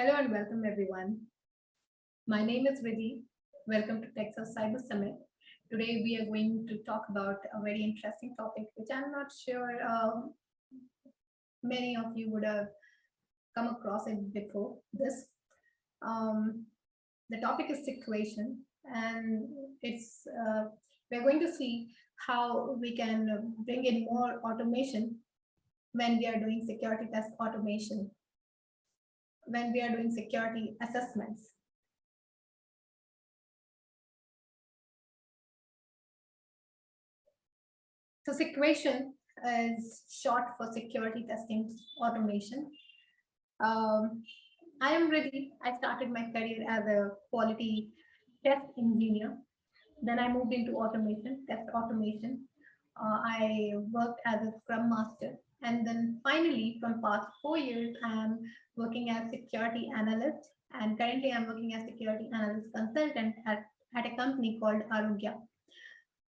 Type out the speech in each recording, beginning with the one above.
Hello and welcome everyone. My name is Vidhi. Welcome to Texas Cyber Summit. Today we are going to talk about a very interesting topic which I'm not sure many of you would have come across it before this. Um, the topic is situation, and it's we're going to see how we can bring in more automation when we are doing security test automation, when we are doing security assessments. So Sequation is short for security testing automation. Um, I am ready. I started my career as a quality test engineer. Then I moved into automation, test automation. I worked as a Scrum Master. And then finally, from past 4 years, I am working as security analyst. And currently, I'm working as security analyst consultant at a company called Arogya.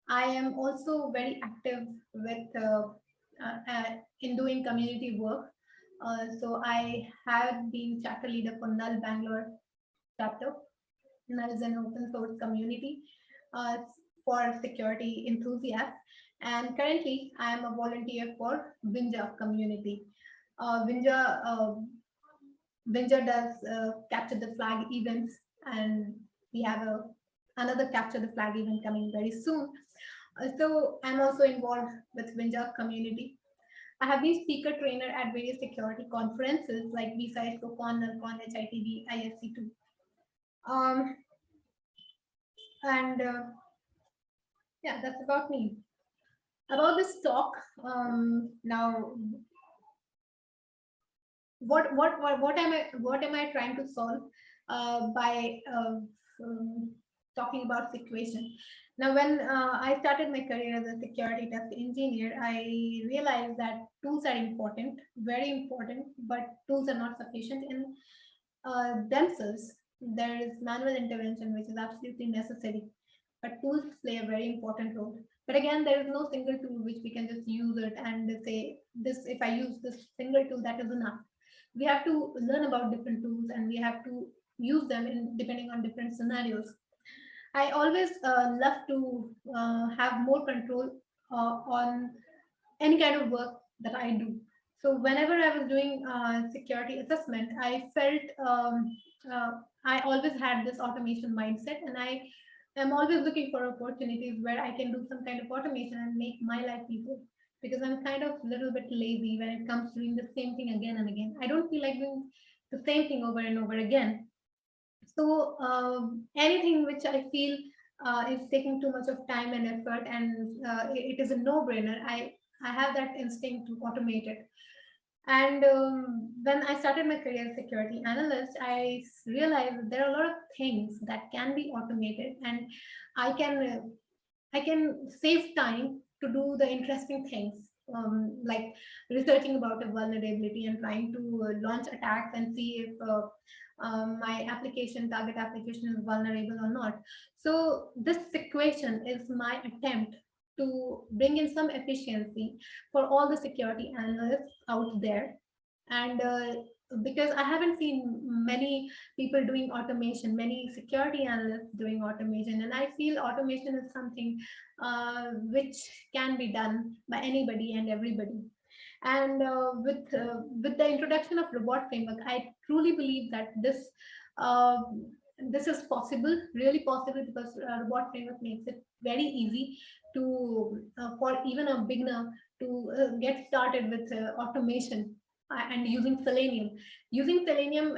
I am also very active with in doing community work. So I have been chapter leader for Null Bangalore chapter. Null is an open source community uh, for security enthusiasts. And currently, I am a volunteer for Vinja community. Vinja Vinja does capture the flag events, and we have another capture the flag event coming very soon. So I'm also involved with Vinja community. I have been speaker trainer at various security conferences like Visa, ISCOCON, NULCON, HITV, ISC2. Um, and yeah, that's about me. About this talk, now what am I trying to solve by talking about situation? Now, when I started my career as a security test engineer, I realized that tools are important, very important, but tools are not sufficient in themselves. There is manual intervention, which is absolutely necessary, but tools play a very important role. But again, there is no single tool which we can just use it and say, this, if I use this single tool, that is enough. We have to learn about different tools and we have to use them in depending on different scenarios. I always love to have more control on any kind of work that I do. So whenever I was doing security assessment, I felt uh, I always had this automation mindset, and I am always looking for opportunities where I can do some kind of automation and make my life easier. Because I'm kind of a little bit lazy when it comes to doing the same thing again and again. I don't feel like doing the same thing over and over again. So anything which I feel is taking too much of time and effort, and it is a no-brainer. I have that instinct to automate it. And when I started my career as security analyst, realized that there are a lot of things that can be automated, and I can uh, I can save time to do the interesting things, like researching about a vulnerability and trying to launch attacks and see if my target application is vulnerable or not. So this equation is my attempt to bring in some efficiency for all the security analysts out there. And because I haven't seen many people doing automation, many security analysts doing automation, and I feel automation is something which can be done by anybody and everybody. And with the introduction of robot framework, I truly believe that uh, this is possible, really possible, because robot framework makes it very easy to for even a beginner to get started with automation and using Selenium. Using Selenium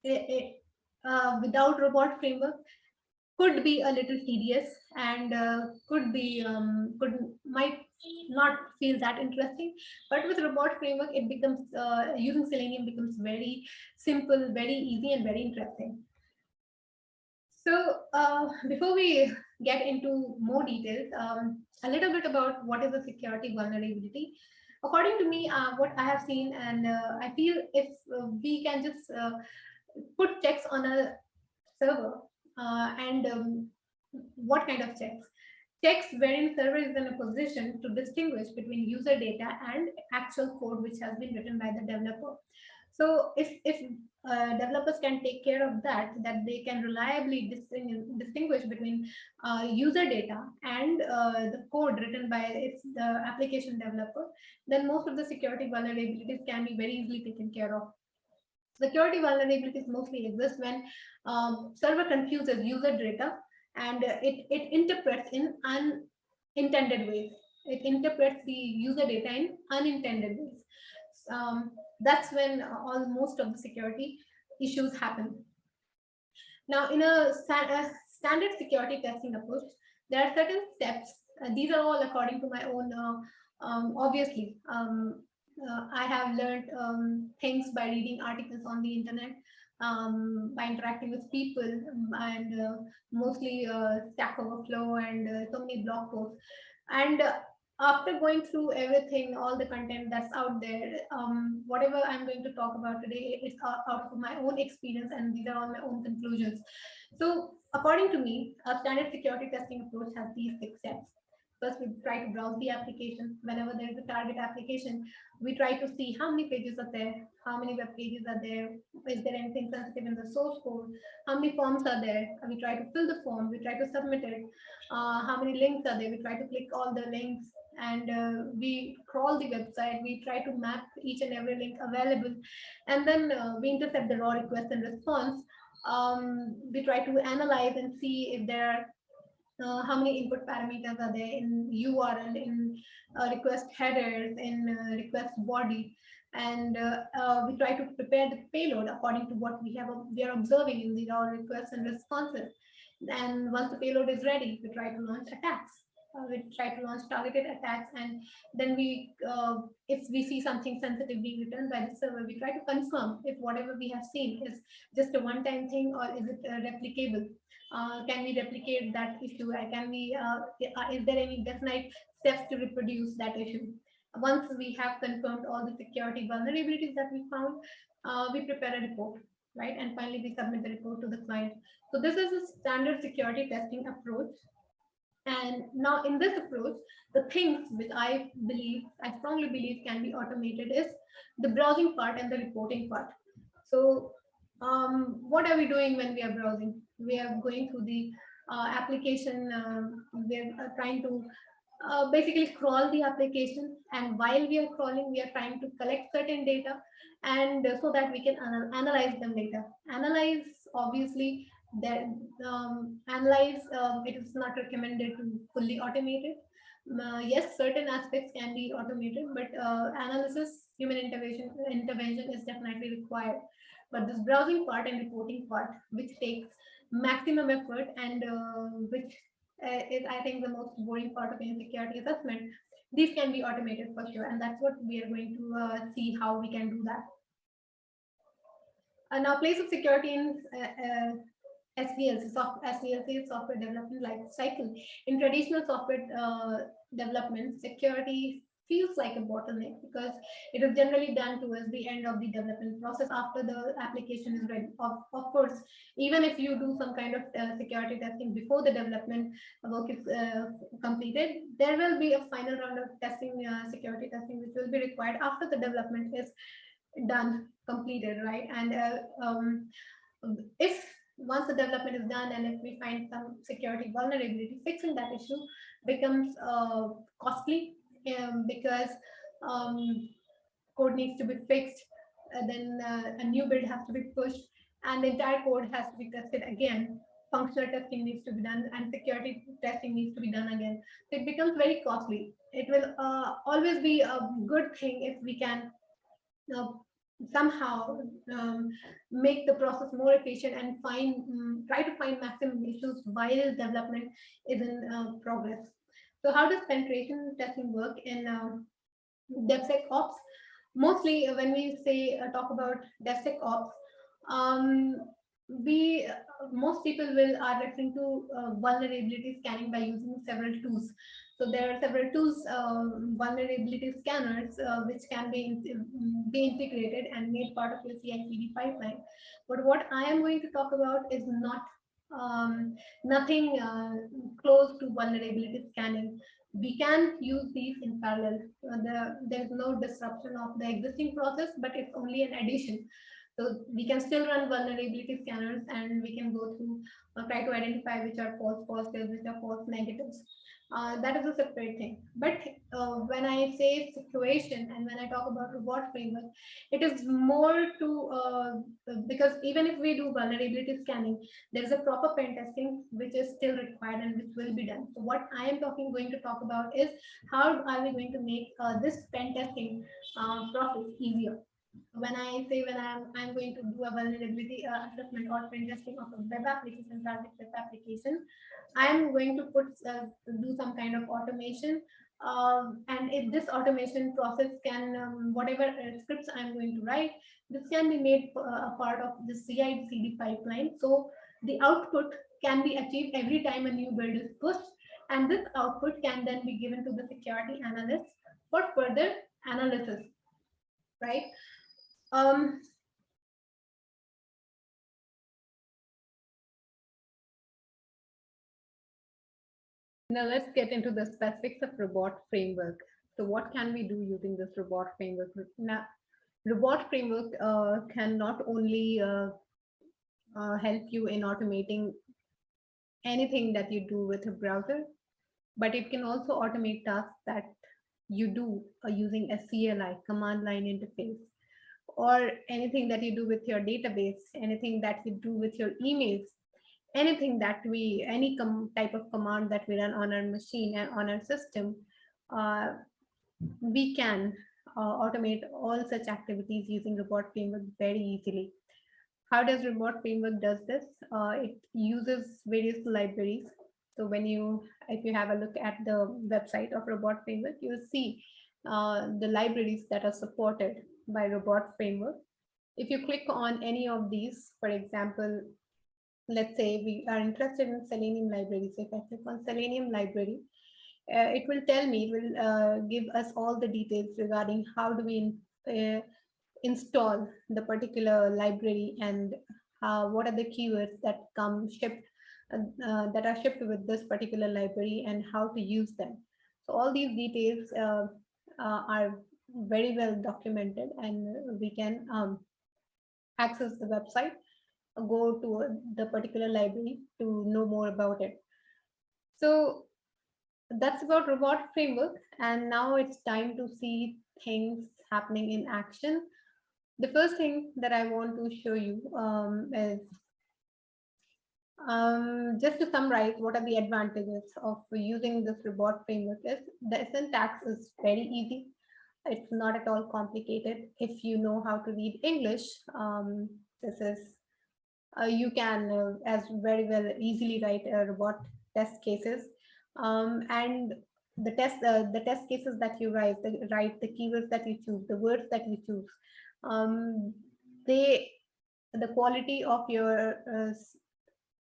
without robot framework could be a little tedious, and could might not feel that interesting. But with robot framework, it becomes using Selenium becomes very simple, very easy, and very interesting. So before we get into more details, a little bit about what is a security vulnerability. According to me, what I have seen, and I feel if we can just put checks on a server, and what kind of checks? Checks wherein server is in a position to distinguish between user data and actual code which has been written by the developer. So if developers can take care of that they can reliably distinguish between user data and the code written by the application developer, then most of the security vulnerabilities can be very easily taken care of. Security vulnerabilities mostly exist when server confuses user data and it interprets in unintended ways. It interprets the user data in unintended ways. That's when most of the security issues happen. Now, in a standard security testing approach, there are certain steps. These are all according to my own, obviously. I have learned things by reading articles on the internet, by interacting with people, and mostly Stack Overflow and so many blog posts. And after going through everything, all the content that's out there, whatever I'm going to talk about today is out of my own experience, and these are all my own conclusions. So, according to me, a standard security testing approach has these 6 steps. First, we try to browse the application. Whenever there is a target application, we try to see how many pages are there, how many web pages are there, is there anything sensitive in the source code, how many forms are there. We try to fill the form, we try to submit it, how many links are there, we try to click all the links, and we crawl the website, we try to map each and every link available, and then we intercept the raw request and response. We try to analyze and see if there are how many input parameters are there in URL, in request headers, in request body, and we try to prepare the payload according to what we are observing in the raw requests and responses. And once the payload is ready, we try to launch attacks. We try to launch targeted attacks, and then if we see something sensitive being returned by the server, we try to confirm if whatever we have seen is just a one-time thing or is it replicable. Can we replicate that issue? Is there any definite steps to reproduce that issue? Once we have confirmed all the security vulnerabilities that we found, we prepare a report, right? And finally, we submit the report to the client. So this is a standard security testing approach. And now in this approach, the things which I strongly believe can be automated is the browsing part and the reporting part. So what are we doing when we are browsing? We are going through the application, we're trying to basically crawl the application, and while we are crawling, we are trying to collect certain data, and so that we can analyze them later. Analyze, obviously, that analyze, it is not recommended to fully automate it. Yes, certain aspects can be automated, but analysis, human intervention is definitely required. But this browsing part and reporting part, which takes maximum effort, and which is, I think, the most boring part of any security assessment, these can be automated for sure, and that's what we are going to see how we can do that. Now, place of security in SDLC, SDLC, software development life cycle. In traditional software development, security feels like a bottleneck because it is generally done towards the end of the development process after the application is ready. Of course, even if you do some kind of security testing before the development work is completed, there will be a final round of testing, security testing, which will be required after the development is done, completed, right? And if once the development is done and if we find some security vulnerability, fixing that issue becomes costly, because code needs to be fixed, then a new build has to be pushed, and the entire code has to be tested again. Functional testing needs to be done, and security testing needs to be done again. So it becomes very costly. It will always be a good thing if we can somehow make the process more efficient and try to find maximum issues while development is in progress. So how does penetration testing work in DevSecOps? Mostly when we say talk about DevSecOps, we most people are referring to vulnerability scanning by using several tools. So there are several tools, vulnerability scanners, which can be integrated and made part of your CI/CD pipeline. But what I am going to talk about is nothing close to vulnerability scanning. we can use these in parallel. There's no disruption of the existing process, but it's only an addition. So we can still run vulnerability scanners, and we can go through, try to identify which are false positives, which are false negatives. That is a separate thing. But when I say situation and when I talk about robot framework, it is more to, because even if we do vulnerability scanning, there is a proper pen testing which is still required and which will be done. So what I am going to talk about is how are we going to make this pen testing process easier. When I'm going to do a vulnerability assessment or pen testing of a web application, target web application, I'm going to do some kind of automation. And if this automation process can, whatever scripts I'm going to write, this can be made a part of the CI/CD pipeline. So the output can be achieved every time a new build is pushed, and this output can then be given to the security analysts for further analysis, right? Um, Now let's get into the specifics of robot framework. So what can we do using this robot framework? Now, robot framework can not only help you in automating anything that you do with a browser, but it can also automate tasks that you do using a CLI, command line interface, or anything that you do with your database, anything that you do with your emails, anything that any type of command that we run on our machine and on our system, uh, we can automate all such activities using robot framework very easily. How does robot framework does this? It uses various libraries. So if you have a look at the website of robot framework, you will see the libraries that are supported by robot framework. If you click on any of these, for example, let's say we are interested in Selenium library. So if I click on Selenium library, it will tell me, it will give us all the details regarding how do we uh, install the particular library, and what are the keywords that come shipped, that are shipped with this particular library, and how to use them. So all these details are very well documented, and we can access the website, go to the particular library to know more about it. So that's about robot framework. And now it's time to see things happening in action. The first thing that I want to show you is just to summarize what are the advantages of using this robot framework. Is the syntax is very easy. It's not at all complicated. If you know how to read English, this is you can as very well easily write robot test cases, and the test cases that you write the keywords that you choose, the words that you choose, um, they the quality of your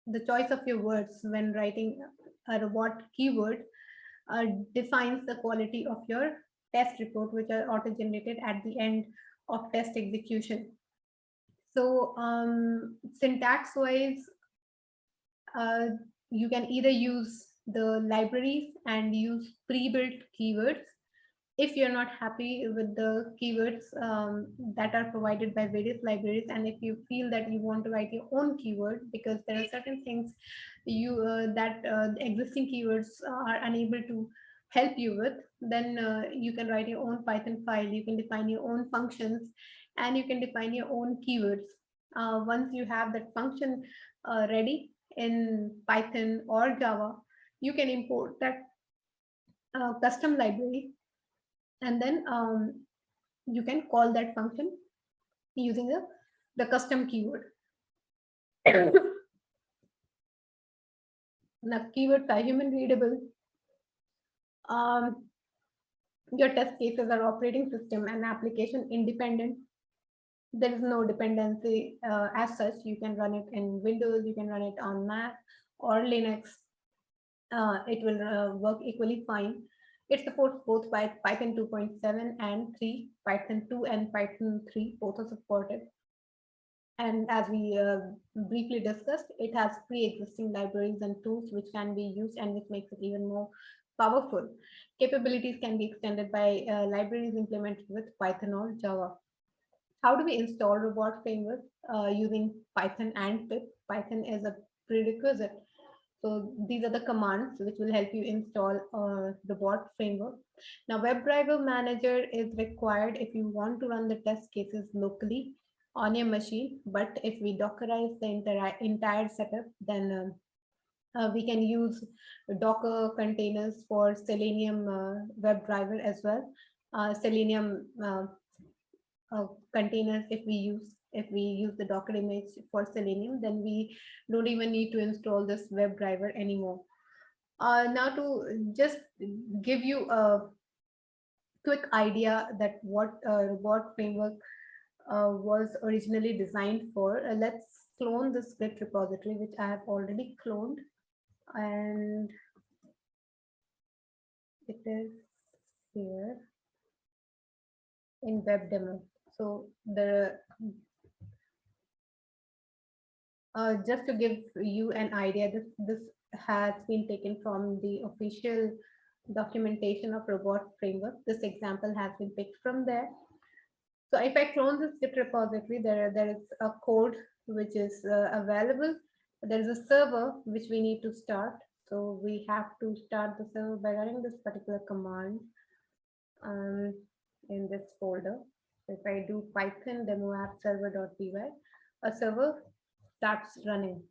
the choice of your words when writing a robot keyword uh, defines the quality of your test report, which are auto generated at the end of test execution. So syntax wise, uh, you can either use the libraries and use pre-built keywords. If you're not happy with the keywords that are provided by various libraries, and if you feel that you want to write your own keyword because there are certain things that the existing keywords are unable to help you with, then you can write your own Python file, you can define your own functions, and you can define your own keywords. Once you have that function ready in Python or Java, you can import that custom library, and then you can call that function using the custom keyword. Now, keywords are human readable. Your test cases are operating system and application independent. There is no dependency as such. You can run it in Windows, you can run it on Mac or Linux. It will work equally fine. It supports both Python 2.7 and 3. Python 2 and Python 3 both are supported. And as we briefly discussed, it has pre-existing libraries and tools which can be used, and which makes it even more powerful. Capabilities can be extended by libraries implemented with Python or Java. How do we install robot framework using Python and pip? Python is a prerequisite. So these are the commands which will help you install robot framework. Now, WebDriver Manager is required if you want to run the test cases locally on your machine. But if we Dockerize the entire setup, then we can use Docker containers for Selenium WebDriver as well. Selenium containers, if we use the Docker image for Selenium, then we don't even need to install this WebDriver anymore. Now, to just give you a quick idea that what robot framework was originally designed for, let's clone the script repository, which I have already cloned, and it is here in web demo. So the just to give you an idea, this has been taken from the official documentation of robot framework. This example has been picked from there. So if I clone the script repository, there is a code which is available. There is a server which we need to start. So we have to start the server by running this particular command in this folder. So if I do Python demo app server.py, a server starts running.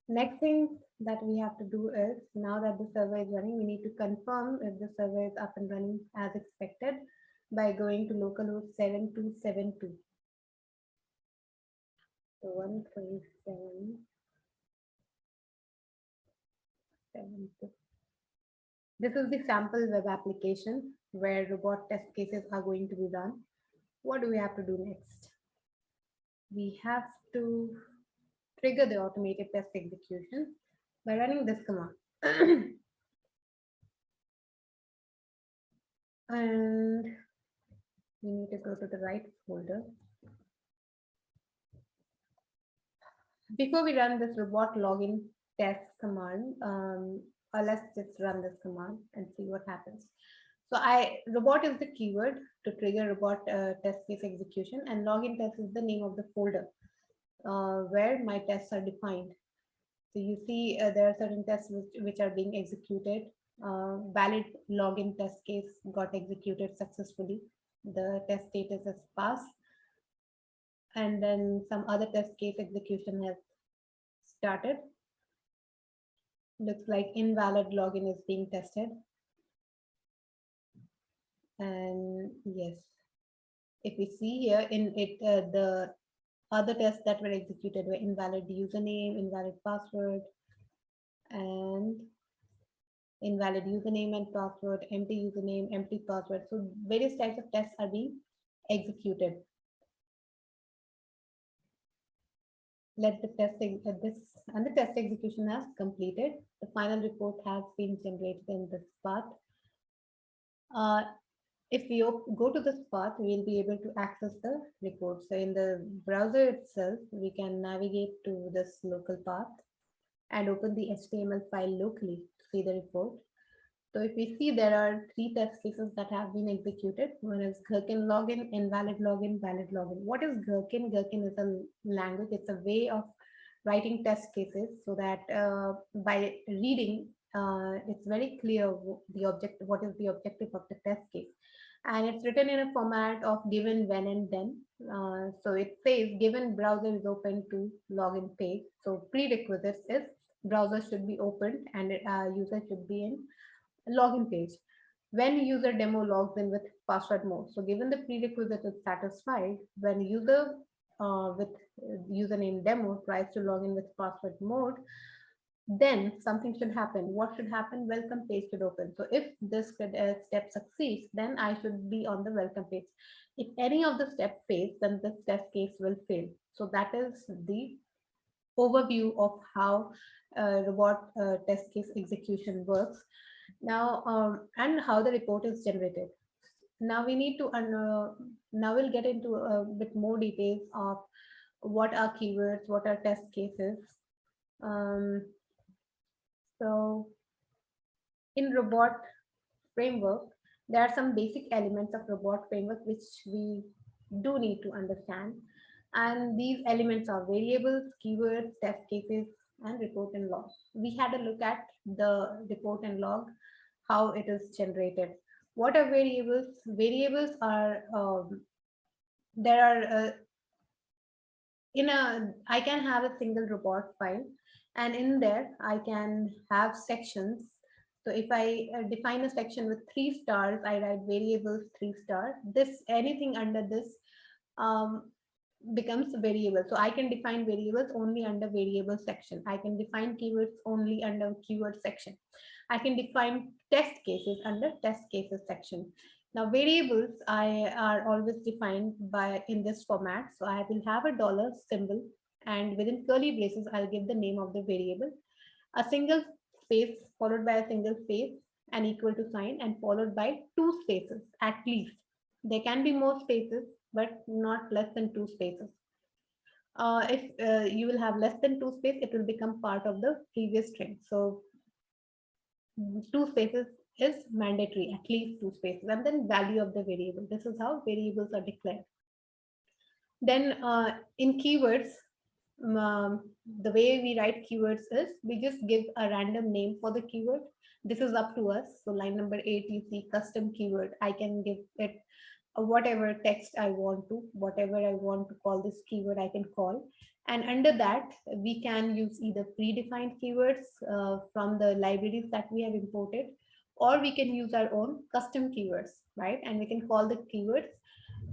Next thing that we have to do is, now that the server is running, we need to confirm if the server is up and running as expected by going to localhost 7272. So 127.72. This is the sample web application where robot test cases are going to be run. What do we have to do next? We have to trigger the automated test execution by running this command. And we need to go to the right folder. Before we run this robot login test command, let's just run this command and see what happens. So robot is the keyword to trigger robot test case execution, and login test is the name of the folder where my tests are defined. So you see there are certain tests which are being executed. Valid login test case got executed successfully. The test status is pass. And then some other test case execution has started. Looks like invalid login is being tested. And yes, if we see here in it, the other tests that were executed were invalid username, invalid password, and invalid username and password, empty username, empty password. So various types of tests are being executed. Let the test and the test execution has completed. The final report has been generated in this path. If we go to this path, we'll be able to access the report. So in the browser itself, we can navigate to this local path and open the HTML file locally to see the report. So if we see, there are 3 test cases that have been executed. One is Gherkin login, invalid login, valid login. What is Gherkin? Gherkin is a language. It's a way of writing test cases so that by reading, it's very clear what is the objective of the test case. And it's written in a format of given, when, and then. So it says given browser is open to login page. So prerequisites is browser should be opened and user should be in login page when user demo logs in with password mode. So given the prerequisite is satisfied, when user with username demo tries to log in with password mode, then something should happen. What should happen? Welcome page should open. So if this step succeeds, then I should be on the welcome page. If any of the step fails, then this test case will fail. So that is the overview of how robot test case execution works. Now, and how the report is generated. Now we need to, now we'll get into a bit more details of what are keywords, what are test cases. So in robot framework, there are some basic elements of robot framework which we do need to understand. And these elements are variables, keywords, test cases, and report and log. We had a look at the report and log, how it is generated. What are variables? Variables are, there are I can have a single report file, and in there I can have sections. So if I define a section with 3 stars, I write variables 3 star. This, anything under this um, becomes a variable. So I can define variables only under variable section. I can define keywords only under keyword section. I can define test cases under test cases section. Now variables I are always defined by in this format. So I will have a dollar symbol, and within curly braces I'll give the name of the variable, a single space followed by a single space, and equal to sign, and followed by 2 spaces at least. There can be more spaces, but not less than 2 spaces. If you will have less than 2 spaces, it will become part of the previous string. So 2 spaces is mandatory, at least 2 spaces, and then value of the variable. This is how variables are declared. Then in keywords, the way we write keywords is we just give a random name for the keyword. This is up to us. So line number 8, you see custom keyword. I can give it whatever text I want to, whatever I want to call this keyword, I can call. And under that, we can use either predefined keywords from the libraries that we have imported, or we can use our own custom keywords, right? And we can call the keywords.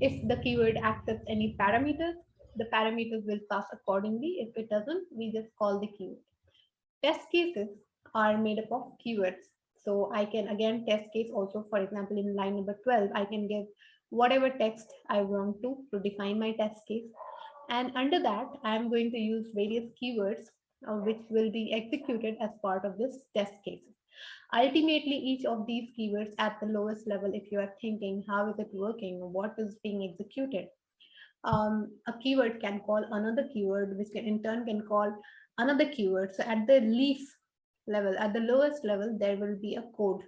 If the keyword accepts any parameters, the parameters will pass accordingly. If it doesn't, we just call the keyword. Test cases are made up of keywords. So I can again test case also, for example, in line number 12, I can give whatever text I want to define my test case. And under that, I'm going to use various keywords which will be executed as part of this test case. Ultimately, each of these keywords at the lowest level, if you are thinking, how is it working? What is being executed? A keyword can call another keyword, which in turn can call another keyword. So at the leaf level, at the lowest level, there will be a code.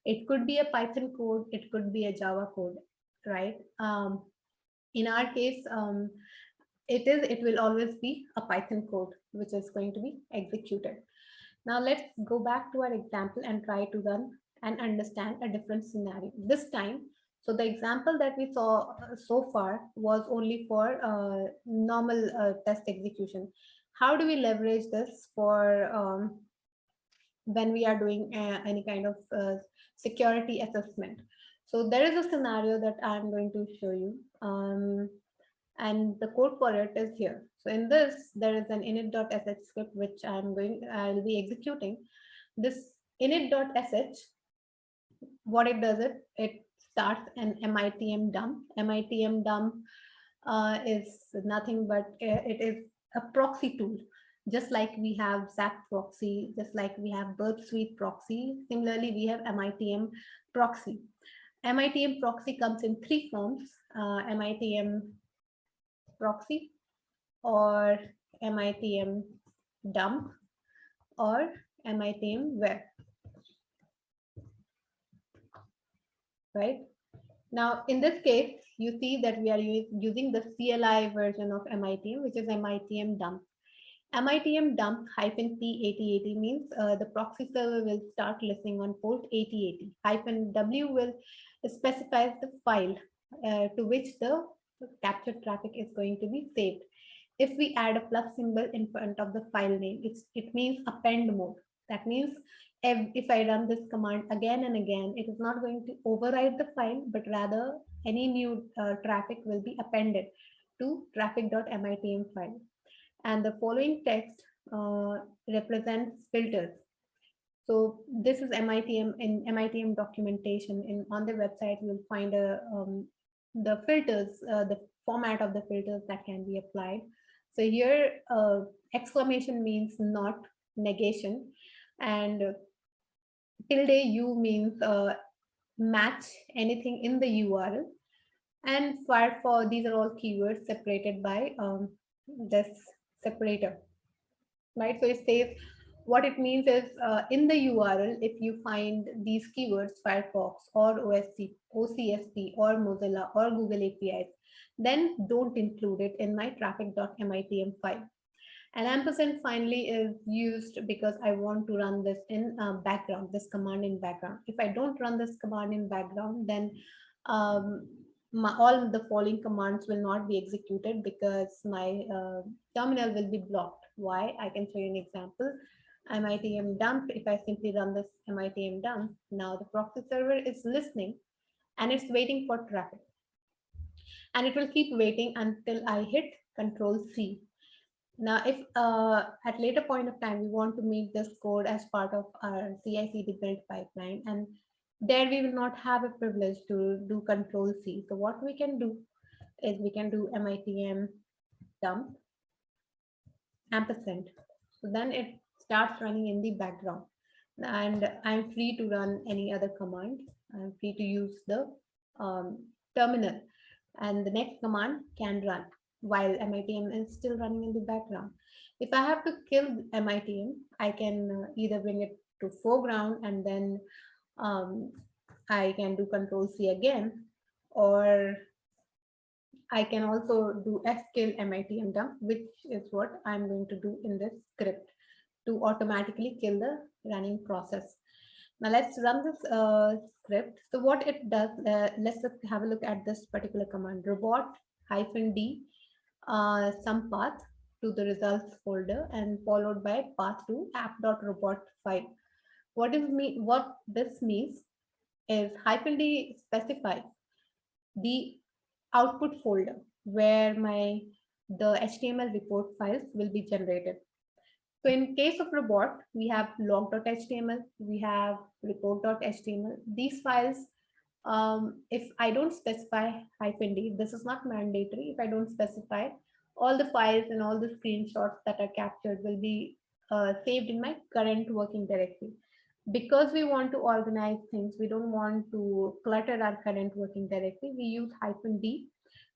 It could be a Python code, it could be a Java code, right? In our case, it will always be a Python code, which is going to be executed. Now let's go back to our example and try to run and understand a different scenario. This time, so the example that we saw so far was only for normal test execution. How do we leverage this for when we are doing any kind of security assessment? So there is a scenario that I'm going to show you. And the code for it is here. So in this, there is an init.sh script which I'll be executing. This init.sh, what it does, it starts an MITM dump. MITM dump is nothing but it is a proxy tool. Just like we have Zap proxy, just like we have Burp Suite proxy, similarly we have MITM proxy. MITM proxy comes in 3 forms: MITM proxy, or MITM dump, or MITM web, right? Now, in this case, you see that we are using the CLI version of MITM, which is MITM dump. MITM dump -p8080 means the proxy server will start listening on port 8080. -w will specify the file to which the captured traffic is going to be saved. If we add a plus symbol in front of the file name, it means append mode. That means if I run this command again and again, it is not going to override the file, but rather any new traffic will be appended to traffic.mitm file. And the following text represents filters. So this is MITM. In MITM documentation on the website, you'll find the filters, the format of the filters that can be applied. So here, exclamation means not, negation, and tilde u means match anything in the URL, and for these are all keywords separated by this separator, right? So it says What it means is in the URL, if you find these keywords, Firefox or OCSP or Mozilla or Google APIs, then don't include it in my traffic.mitm file. And ampersand finally is used because I want to run this in background, this command in background. If I don't run this command in background, then all the following commands will not be executed because my terminal will be blocked. Why? I can show you an example. MITM dump, if I simply run this MITM dump, now the proxy server is listening and it's waiting for traffic. And it will keep waiting until I hit Control C. Now, if at later point of time, we want to make this code as part of our CI/CD build pipeline, and there we will not have a privilege to do Control C. So what we can do is we can do MITM dump ampersand. So then it starts running in the background, and I'm free to run any other command. I'm free to use the terminal, and the next command can run while MITM is still running in the background. If I have to kill MITM, I can either bring it to foreground and then I can do Control C again, or I can also do fkill MITM dump, which is what I'm going to do in this script to automatically kill the running process. Now let's run this script. So what it does, let's just have a look at this particular command, robot -d, some path to the results folder and followed by path to app.robot file. What this means is -d specifies the output folder where the HTML report files will be generated. So in case of robot, we have log.html, we have report.html. These files, if I don't specify -d, this is not mandatory. If I don't specify, all the files and all the screenshots that are captured will be saved in my current working directory. Because we want to organize things, we don't want to clutter our current working directory, we use -d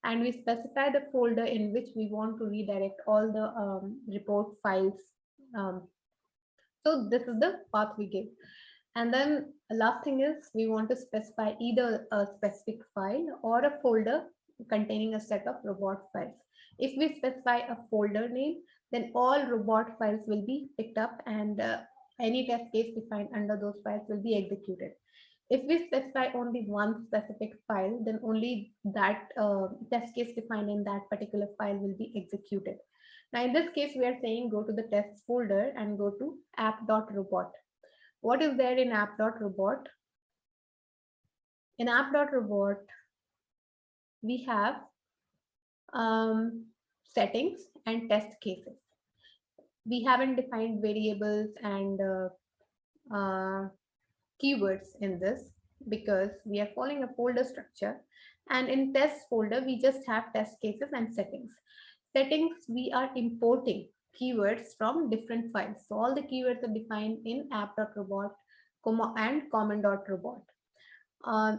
and we specify the folder in which we want to redirect all the report files. So this is the path we give. And then the last thing is we want to specify either a specific file or a folder containing a set of robot files. If we specify a folder name, then all robot files will be picked up and any test case defined under those files will be executed. If we specify only one specific file, then only that test case defined in that particular file will be executed. Now, in this case, we are saying go to the tests folder and go to app.robot. What is there in app.robot? In app.robot, we have settings and test cases. We haven't defined variables and keywords in this because we are following a folder structure. And in test folder, we just have test cases and settings. Settings, we are importing keywords from different files. So all the keywords are defined in app.robot and common.robot.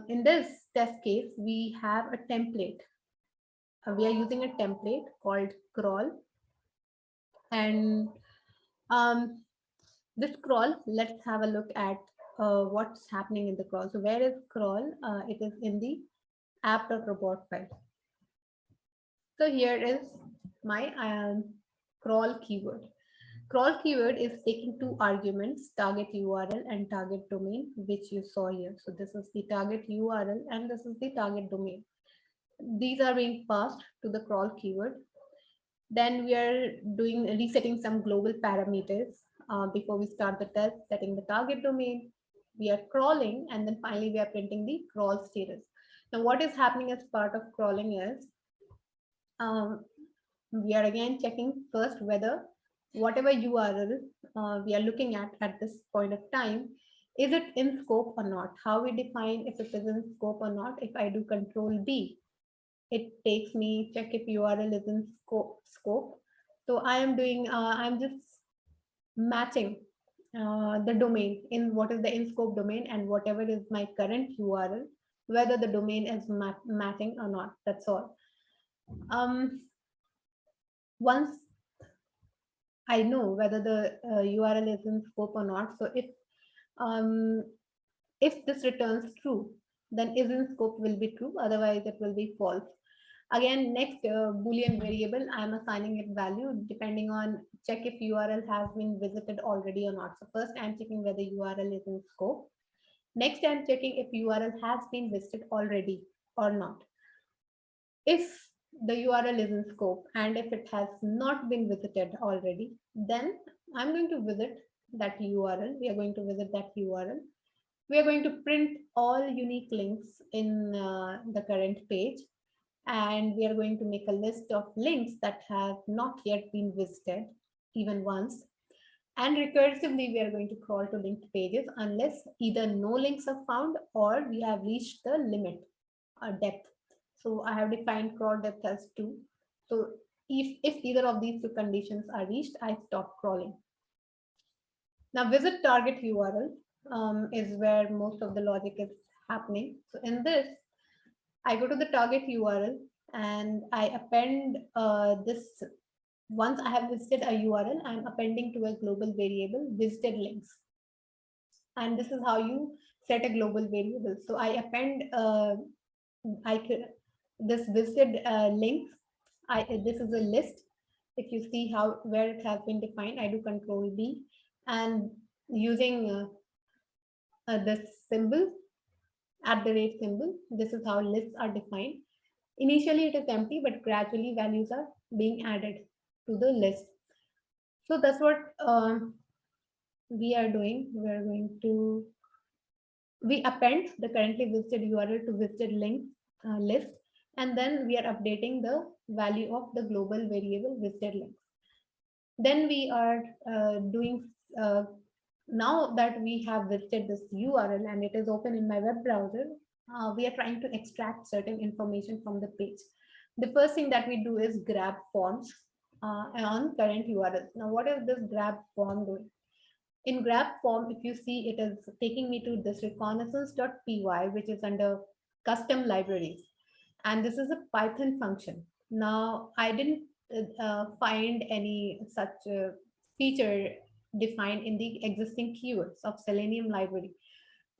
In this test case, we have a template. We are using a template called crawl. And this crawl, let's have a look at what's happening in the crawl. So where is crawl? It is in the app.robot file. So here is my crawl keyword. Crawl keyword is taking two arguments, target URL and target domain, which you saw here. So this is the target URL and this is the target domain. These are being passed to the crawl keyword. Then we are resetting some global parameters before we start the test, setting the target domain. We are crawling and then finally we are printing the crawl status. Now what is happening as part of crawling is we are again checking first whether whatever URL we are looking at this point of time, is it in scope or not? How we define if it is in scope or not? If I do Control B, it takes me check if URL is in scope. So I am doing, I'm just matching the domain in what is the in scope domain and whatever is my current URL, whether the domain is matching or not. That's all. Once I know whether the URL is in scope or not. So um, if this returns true, then is in scope will be true, otherwise it will be false. Again, next Boolean variable, I'm assigning it value depending on check if URL has been visited already or not. So first I'm checking whether URL is in scope. Next, I'm checking if URL has been visited already or not. If the URL is in scope and if it has not been visited already, then I'm going to visit that URL. We are going to visit that URL. We are going to print all unique links in the current page, and we are going to make a list of links that have not yet been visited even once. And recursively, we are going to crawl to linked pages unless either no links are found or we have reached the limit or depth. So I have defined crawl depth as 2. So if either of these two conditions are reached, I stop crawling. Now visit target URL is where most of the logic is happening. So in this, I go to the target URL and I append this. Once I have visited a URL, I'm appending to a global variable visited links. And this is how you set a global variable. So I append I could this visited links. This is a list. If you see how where it has been defined, I do Control B, and using this symbol @ symbol. This is how lists are defined. Initially, it is empty, but gradually values are being added to the list. So that's what we are doing. We are going to we append the currently visited URL to visited link list, and then we are updating the value of the global variable visited link. Then we are doing now that we have visited this URL and it is open in my web browser, we are trying to extract certain information from the page. The first thing that we do is grab forms on current URL. Now, what is this grab form doing? In grab form, if you see, it is taking me to this reconnaissance.py, which is under custom libraries. And this is a Python function. Now, I didn't find any such feature defined in the existing keywords of Selenium library.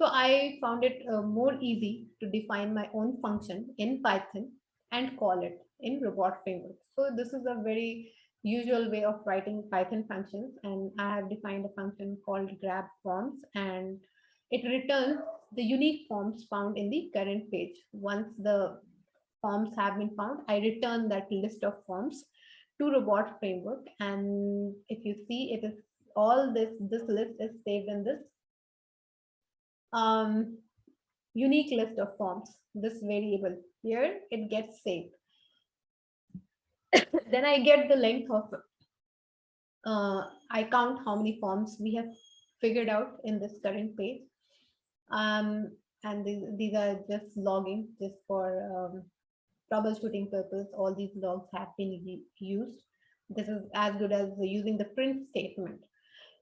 So I found it more easy to define my own function in Python and call it in robot framework. So this is a very usual way of writing Python functions, and I have defined a function called grab forms, and it returns the unique forms found in the current page. Once the forms have been found, I return that list of forms to robot framework, and if you see, it is all this list is saved in this unique list of forms. This variable here, it gets saved. Then I get the length of I count how many forms we have figured out in this current page. And these are just logging, just for troubleshooting purpose. All these logs have been used. This is as good as using the print statement.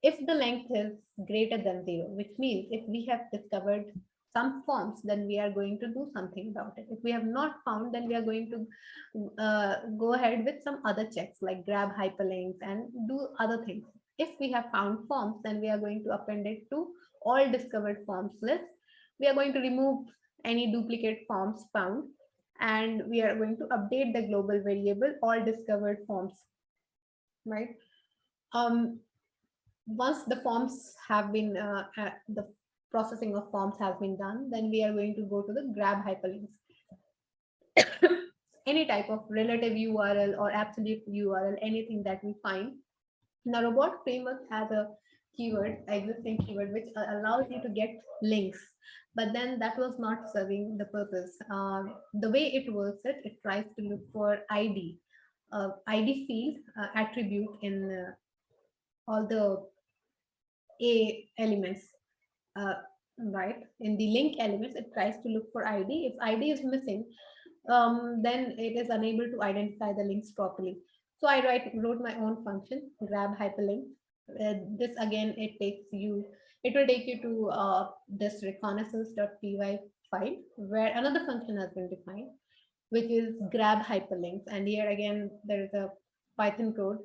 If the length is greater than 0, which means if we have discovered some forms, then we are going to do something about it. If we have not found, then we are going to go ahead with some other checks like grab hyperlinks and do other things. If we have found forms, then we are going to append it to all discovered forms list. We are going to remove any duplicate forms found, and we are going to update the global variable all discovered forms, right? Once the forms have been the processing of forms has been done, then we are going to go to the grab hyperlinks. Any type of relative URL or absolute URL, anything that we find. Now, robot framework has a keyword, existing keyword, which allows you to get links, but then that was not serving the purpose. The way it works, it tries to look for ID, ID field attribute in all the A elements, right? In the link elements, it tries to look for ID. If ID is missing, then it is unable to identify the links properly. So I wrote my own function, grab hyperlink. This again, it will take you to this reconnaissance.py file where another function has been defined, which is grab hyperlinks. And here again, there is a Python code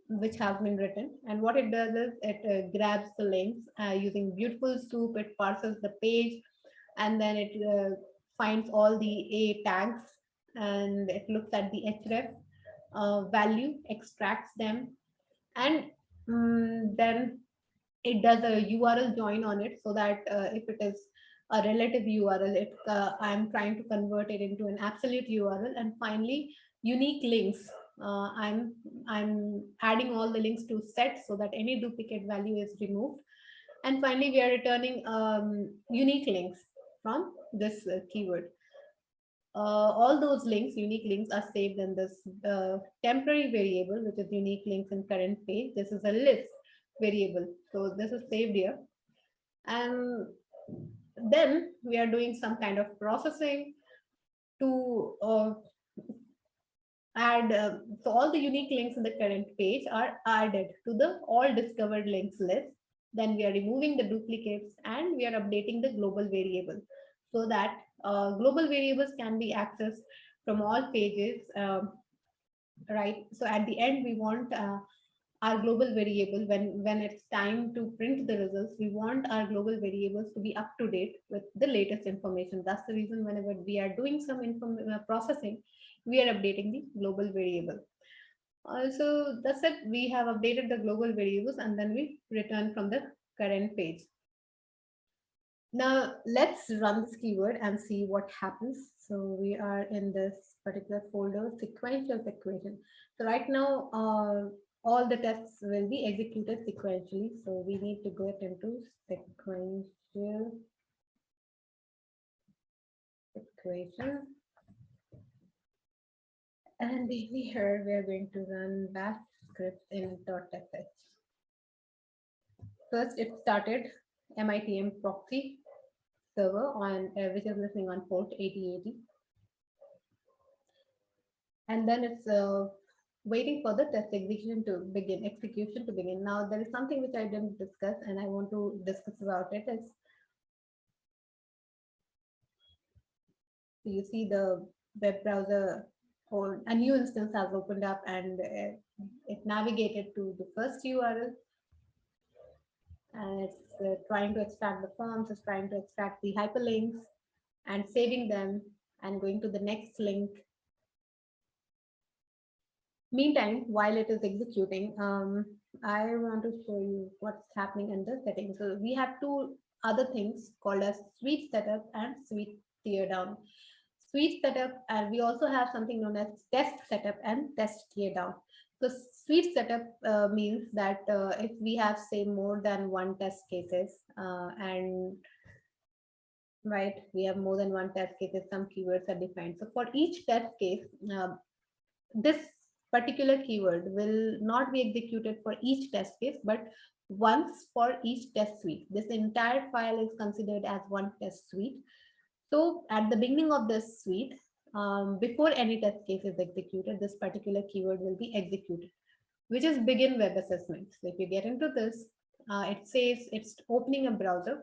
which has been written. And what it does is it grabs the links using beautiful soup. It parses the page, and then it finds all the A tags, and it looks at the href value, extracts them, and then it does a URL join on it, so that if it is a relative URL, if I'm trying to convert it into an absolute URL. And finally, unique links. I'm adding all the links to set so that any duplicate value is removed. And finally, we are returning unique links from this keyword. All those links, unique links, are saved in this temporary variable, which is unique links in current page. This is a list variable. So this is saved here. And then we are doing some kind of processing to add, so all the unique links in the current page are added to the all discovered links list. Then we are removing the duplicates, and we are updating the global variable, so that global variables can be accessed from all pages, right? So at the end, we want our global variable, when it's time to print the results, we want our global variables to be up to date with the latest information. That's the reason whenever we are doing some processing, we are updating the global variable. So that's it. We have updated the global variables, and then we return from the current page. Now let's run this keyword and see what happens. So we are in this particular folder, sequential equation. So right now, all the tests will be executed sequentially. So we need to get into sequential equation. And here we are going to run bash script in .sh. First, it started MITM proxy server on which is listening on port 8080. And then it's waiting for the test execution to begin. Now there is something which I didn't discuss, and I want to discuss about it. Is so you see the web browser, or a new instance has opened up, and it navigated to the first URL, and it's trying to extract the forms, it's trying to extract the hyperlinks and saving them and going to the next link. Meantime, while it is executing, I want to show you what's happening in the settings. So we have two other things called as sweep setup and sweep teardown. Sweep setup, and we also have something known as test setup and test teardown. So sweep setup means that if we have, say, more than one test cases, and right, we have more than one test cases, some keywords are defined. So for each test case, this particular keyword will not be executed for each test case, but once for each test suite. This entire file is considered as one test suite. So at the beginning of this suite, before any test case is executed, this particular keyword will be executed, which is begin web assessment. So if you get into this, it says it's opening a browser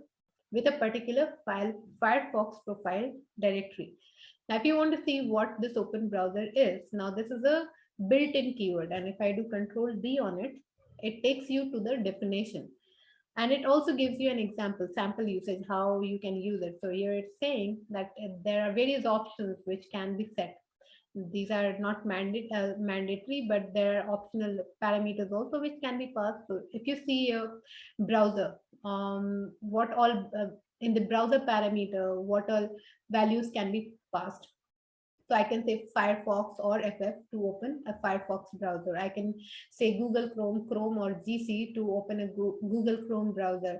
with a particular file, Firefox profile directory. Now, if you want to see what this open browser is, now this is a built-in keyword. And if I do Control D on it, it takes you to the definition. And it also gives you an example, sample usage, how you can use it. So here it's saying that there are various options which can be set. These are not mandatory, but there are optional parameters also which can be passed. So if you see a browser, what all in the browser parameter, what all values can be passed. So I can say Firefox or FF to open a Firefox browser. I can say Google Chrome or GC to open a Google Chrome browser.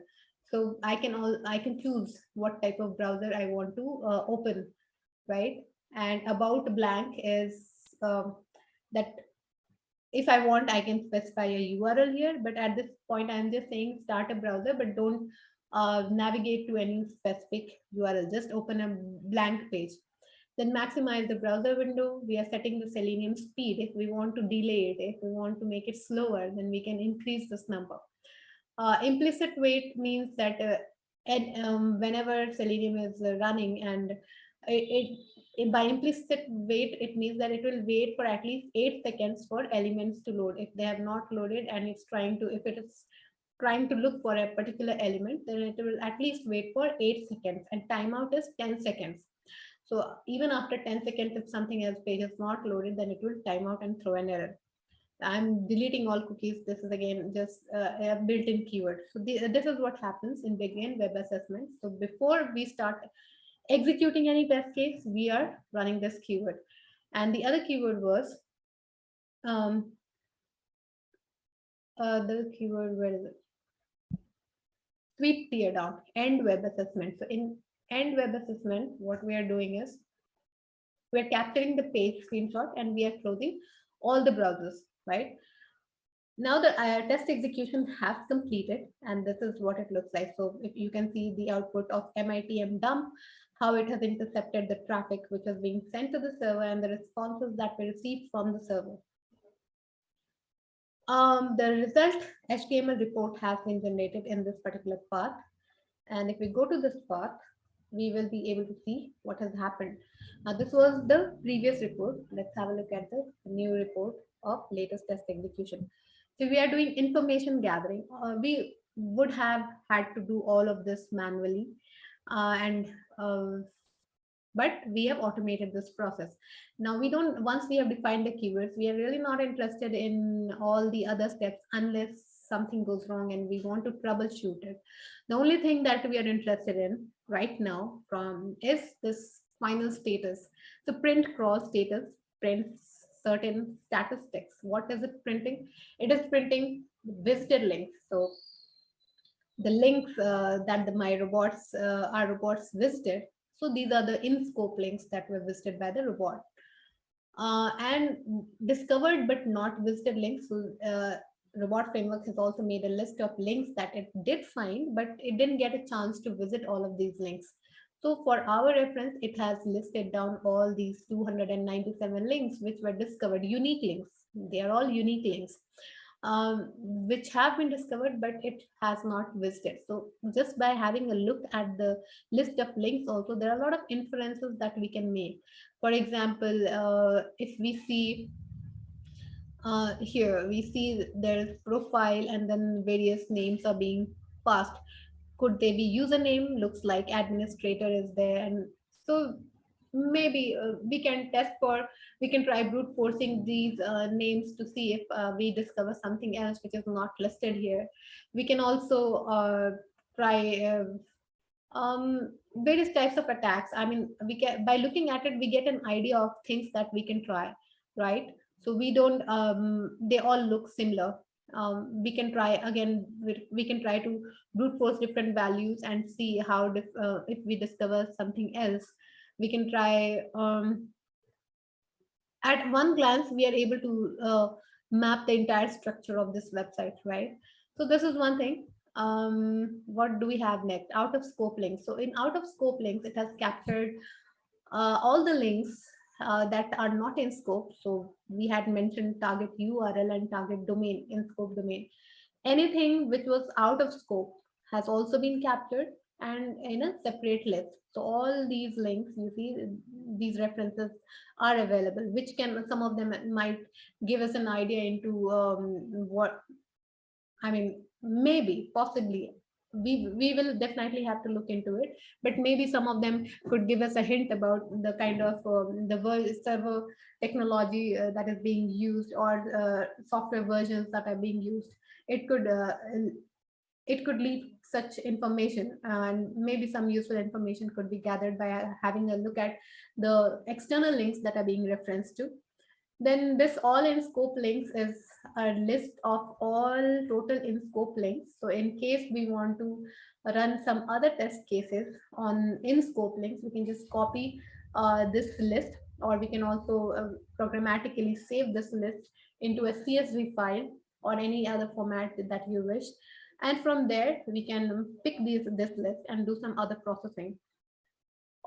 So I can choose what type of browser I want to open, right? And about blank is that if I want, I can specify a URL here, but at this point, I'm just saying start a browser, but don't navigate to any specific URL, just open a blank page. Then maximize the browser window. We are setting the Selenium speed. If we want to delay it, if we want to make it slower, then we can increase this number. Implicit wait means that whenever Selenium is running and it By implicit wait, it means that it will wait for at least 8 seconds for elements to load. If they have not loaded and it's trying to, if it is trying to look for a particular element, then it will at least wait for 8 seconds, and timeout is 10 seconds. So even after 10 seconds, if something else page is not loaded, then it will time out and throw an error. I'm deleting all cookies. This is again just a built-in keyword. So this is what happens in begin web assessment. So before we start executing any test case, we are running this keyword. And the other keyword was um, the keyword, where is it? Sweep tear down, end web assessment. So in end web assessment, what we are doing is we're capturing the page screenshot and we are closing all the browsers, right? Now the test execution has completed, and this is what it looks like. So if you can see the output of MITM dump, how it has intercepted the traffic which is being sent to the server and the responses that we received from the server. The result HTML report has been generated in this particular path. And if we go to this path, we will be able to see what has happened. Now, this was the previous report. Let's have a look at the new report of latest test execution. So we are doing information gathering. We would have had to do all of this manually, and but we have automated this process. Now we don't, once we have defined the keywords, we are really not interested in all the other steps unless something goes wrong and we want to troubleshoot it. The only thing that we are interested in right now from is this final status. So print cross status prints certain statistics. What is it printing? It is printing visited links. So the links that my robots, our robots visited. So these are the in-scope links that were visited by the robot. And discovered but not visited links. So Robot Framework has also made a list of links that it did find, but it didn't get a chance to visit all of these links. So for our reference, it has listed down all these 297 links which were discovered, unique links. They are all unique links, which have been discovered, but it has not visited. So just by having a look at the list of links also, there are a lot of inferences that we can make. For example, if we see here, we see there's profile and then various names are being passed. Could they be username? Looks like administrator is there. And so maybe we can test for, we can try brute forcing these names to see if we discover something else which is not listed here. We can also try various types of attacks. I mean, we can, by looking at it, we get an idea of things that we can try, right? So we don't, they all look similar. We can try again, we can try to brute force different values and see how, if we discover something else, we can try, at one glance, we are able to map the entire structure of this website, right? So this is one thing. What do we have next? Out of scope links. So in out of scope links, it has captured all the links that are not in scope. So we had mentioned target URL and target domain, in scope domain. Anything which was out of scope has also been captured and in a separate list. So all these links, you see, these references are available, which can, some of them might give us an idea into what, I mean, maybe, possibly, we will definitely have to look into it, but maybe some of them could give us a hint about the kind of the server technology that is being used, or software versions that are being used. It could it could lead such information, and maybe some useful information could be gathered by having a look at the external links that are being referenced to. Then this all in scope links is a list of all total in scope links. So in case we want to run some other test cases on in scope links, we can just copy this list, or we can also programmatically save this list into a CSV file or any other format that you wish. And from there, we can pick this list and do some other processing.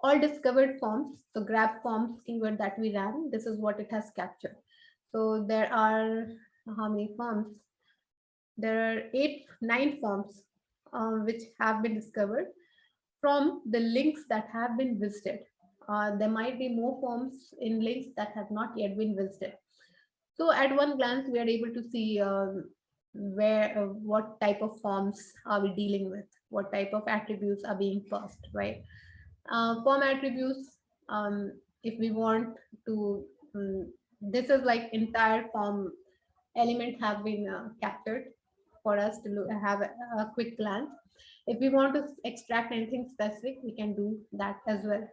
All discovered forms, so grab forms keyword that we ran, this is what it has captured. So there are, how many forms? There are 9 forms which have been discovered from the links that have been visited. there might be more forms in links that have not yet been visited. So at one glance, we are able to see what type of forms are we dealing with, what type of attributes are being passed, right? Form attributes, if we want to, this is like entire form element have been captured for us to have a quick glance. If we want to extract anything specific, we can do that as well.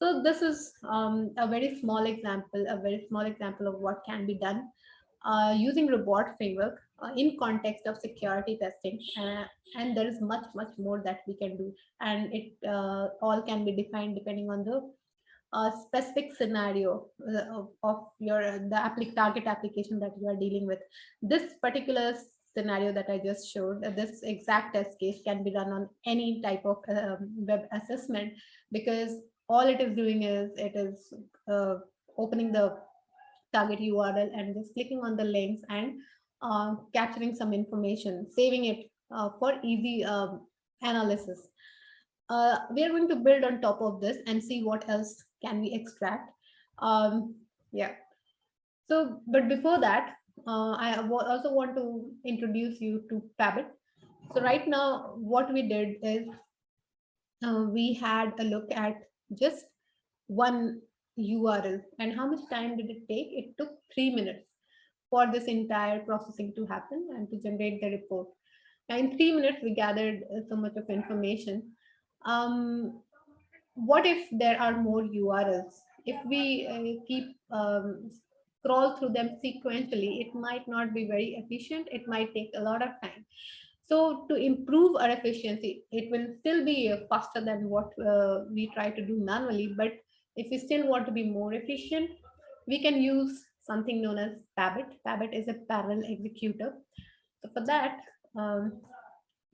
So this is a very small example, of what can be done using robot framework in context of security testing. And there is much, much more that we can do. And it all can be defined depending on the specific scenario of your target application that you are dealing with. This particular scenario that I just showed, this exact test case can be run on any type of web assessment, because all it is doing is it is opening the target URL and just clicking on the links and capturing some information, saving it for easy analysis. We are going to build on top of this and see what else can we extract. Yeah. So, but before that, also want to introduce you to Pabbit. So right now, what we did is we had a look at just one URL and how much time did it take? It took 3 minutes for this entire processing to happen and to generate the report. Now, in 3 minutes, we gathered so much of information. What if there are more URLs? If we keep scroll through them sequentially, it might not be very efficient. It might take a lot of time. So to improve our efficiency, it will still be faster than what we try to do manually. But if we still want to be more efficient, we can use something known as Pabbit. Pabbit is a parallel executor. So for that,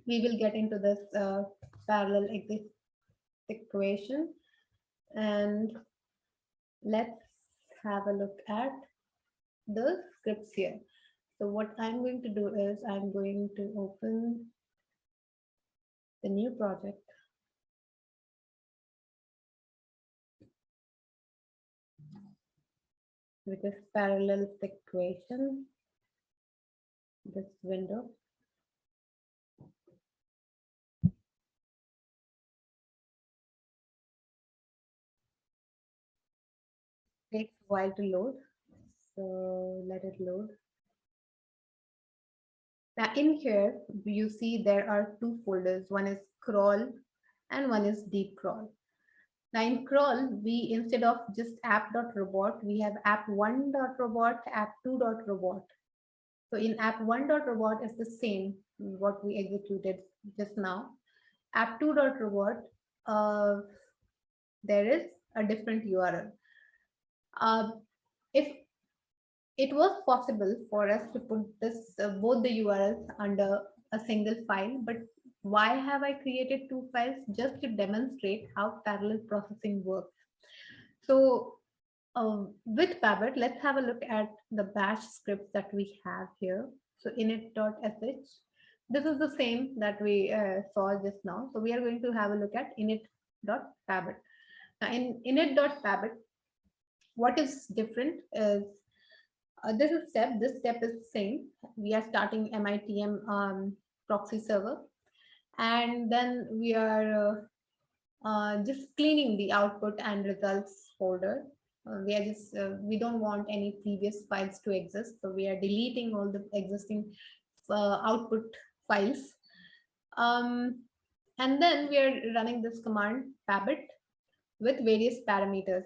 we will get into this parallel equation, and let's have a look at the scripts here. So what I'm going to do is I'm going to open the new project. Which is parallel equation, this window. Takes a while to load, so let it load. Now in here, you see there are two folders. One is crawl and one is deep crawl. Now in crawl, we instead of just app.robot, we have app1.robot, app2.robot. So in app1.robot is the same what we executed just now. App2.robot, there is a different URL. If it was possible for us to put this both the URLs under a single file, but why have I created two files? Just to demonstrate how parallel processing works. So with Pabbit, let's have a look at the bash scripts that we have here. So init.sh, this is the same that we saw just now. So we are going to have a look at init.pabbit. Now in init.pabbit, what is different is this step is the same. We are starting MITM proxy server, and then we are just cleaning the output and results folder. We don't want any previous files to exist, so we are deleting all the existing output files. And then we are running this command pabbit with various parameters.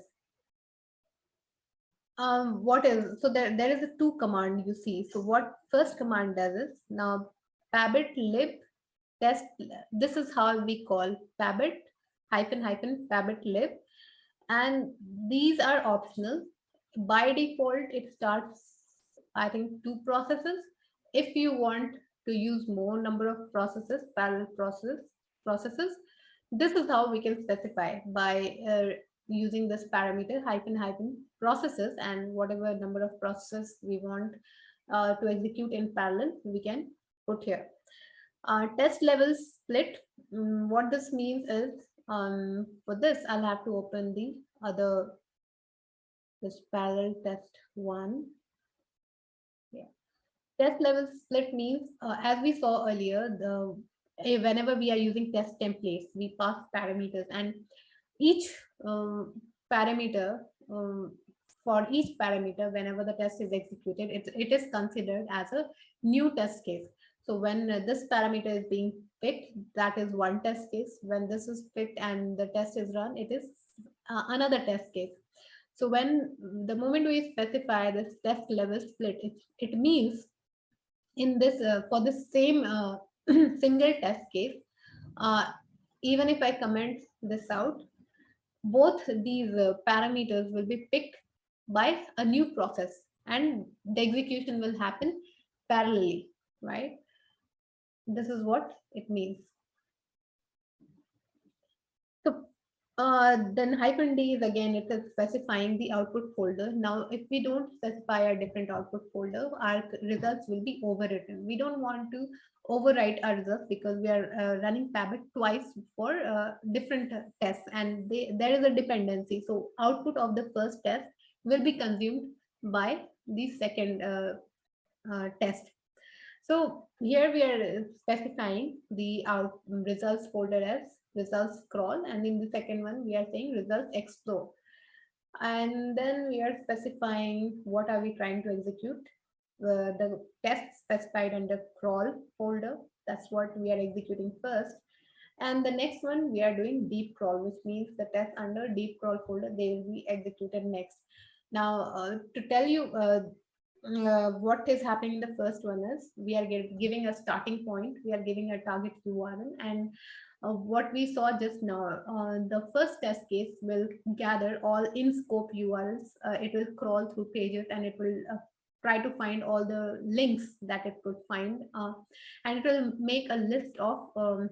What is, so there is a two command you see. So what first command does is, now pabbit lib test, this is how we call pabbit pabbit lib, and these are optional. By default it starts, I think, 2 processes. If you want to use more number of parallel processes, this is how we can specify by using this parameter processes, and whatever number of processes we want to execute in parallel, we can put here. Test levels split. What this means is, for this, I'll have to open the other, this parallel test one. Yeah. Test level split means, as we saw earlier, whenever we are using test templates, we pass parameters, and each parameter, for each parameter, whenever the test is executed, it is considered as a new test case. So when this parameter is being picked, that is one test case. When this is picked and the test is run, it is another test case. So when the moment we specify this test level split, it means in this for the same single test case, uh, even if I comment this out, both these parameters will be picked by a new process, and the execution will happen parallelly, right? This is what it means. So then hyphen D is again, it is specifying the output folder. Now, if we don't specify a different output folder, our results will be overwritten. We don't want to overwrite our results because we are running Pabit twice for different tests, and there is a dependency. So output of the first test will be consumed by the second test. So here we are specifying the out results folder as results scroll, and in the second one we are saying results explore. And then we are specifying what are we trying to execute. The test specified under crawl folder, that's what we are executing first. And the next one we are doing deep crawl, which means the test under deep crawl folder, they will be executed next. Now, to tell you what is happening in the first one is we are giving a starting point, we are giving a target URL, and what we saw just now, the first test case will gather all in scope URLs. It will crawl through pages, and it will try to find all the links that it could find, and it will make a list of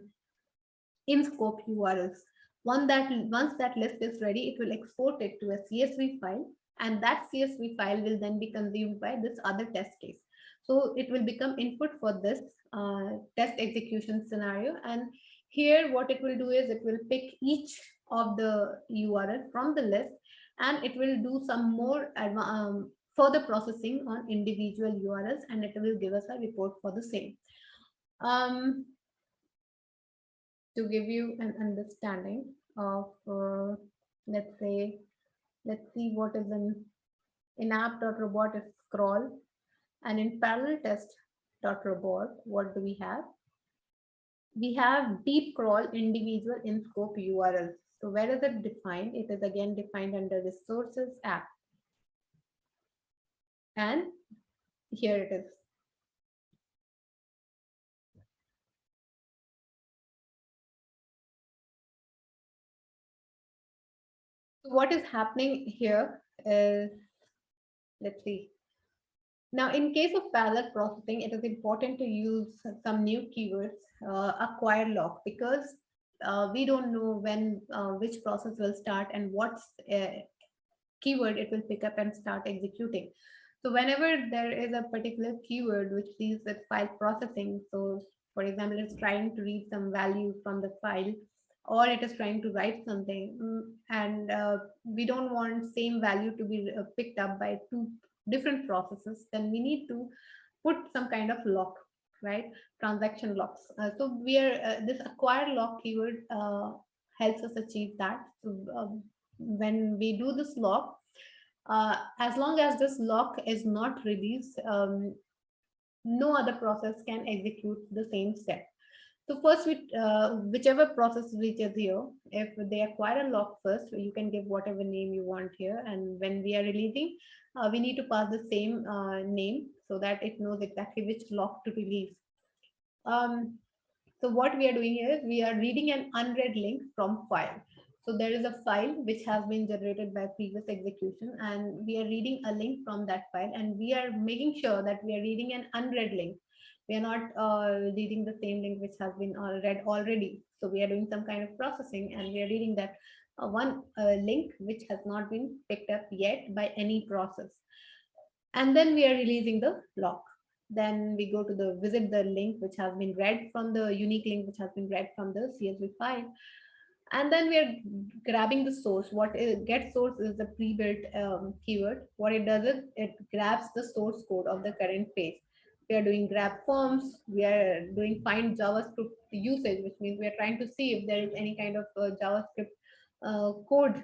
in scope URLs. Once that list is ready, it will export it to a CSV file, and that CSV file will then be consumed by this other test case. So it will become input for this test execution scenario. And here what it will do is it will pick each of the URL from the list, and it will do some more further processing on individual URLs, and it will give us a report for the same. To give you an understanding of, let's say, let's see what is in app.robot is scroll, and in parallel test.robot, what do we have? We have deep crawl individual in scope URLs. So where is it defined? It is again defined under resources app. And here it is. What is happening here is, let's see. Now, in case of parallel processing, it is important to use some new keywords, acquire lock, because we don't know when which process will start and what keyword it will pick up and start executing. So whenever there is a particular keyword which deals with file processing, so for example, it's trying to read some value from the file, or it is trying to write something, and we don't want same value to be picked up by two different processes, then we need to put some kind of lock, right? Transaction locks. So we are this acquire lock keyword helps us achieve that. So when we do this lock, as long as this lock is not released, no other process can execute the same step. So first, whichever process reaches here, if they acquire a lock first, you can give whatever name you want here. And when we are releasing, we need to pass the same name so that it knows exactly which lock to release. So what we are doing here is we are reading an unread link from file. So there is a file which has been generated by previous execution, and we are reading a link from that file, and we are making sure that we are reading an unread link. We are not reading the same link which has been read already. So we are doing some kind of processing, and we are reading that one link which has not been picked up yet by any process. And then we are releasing the lock. Then we go to the visit the link which has been read from the unique link which has been read from the CSV file. And then we are grabbing the source. What is get source is the pre-built keyword. What it does is it grabs the source code of the current page. We are doing grab forms. We are doing find JavaScript usage, which means we are trying to see if there is any kind of JavaScript code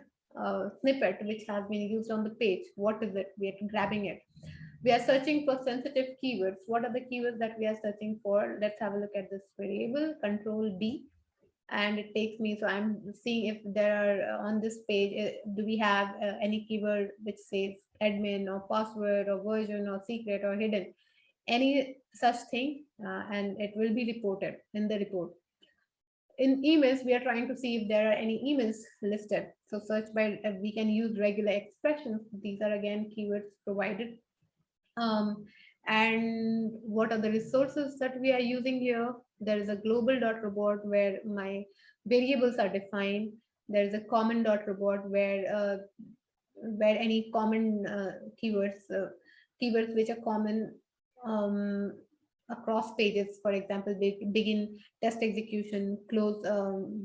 snippet which has been used on the page. What is it? We are grabbing it. We are searching for sensitive keywords. What are the keywords that we are searching for? Let's have a look at this variable. Control D, and it takes me, so I'm seeing if there are on this page, do we have any keyword which says admin or password or version or secret or hidden, any such thing, and it will be reported in the report. In emails, we are trying to see if there are any emails listed. So search by, we can use regular expressions. These are again keywords provided. And what are the resources that we are using here? There is a global.robot where my variables are defined. There is a common.robot where any common keywords which are common across pages, for example, begin test execution, close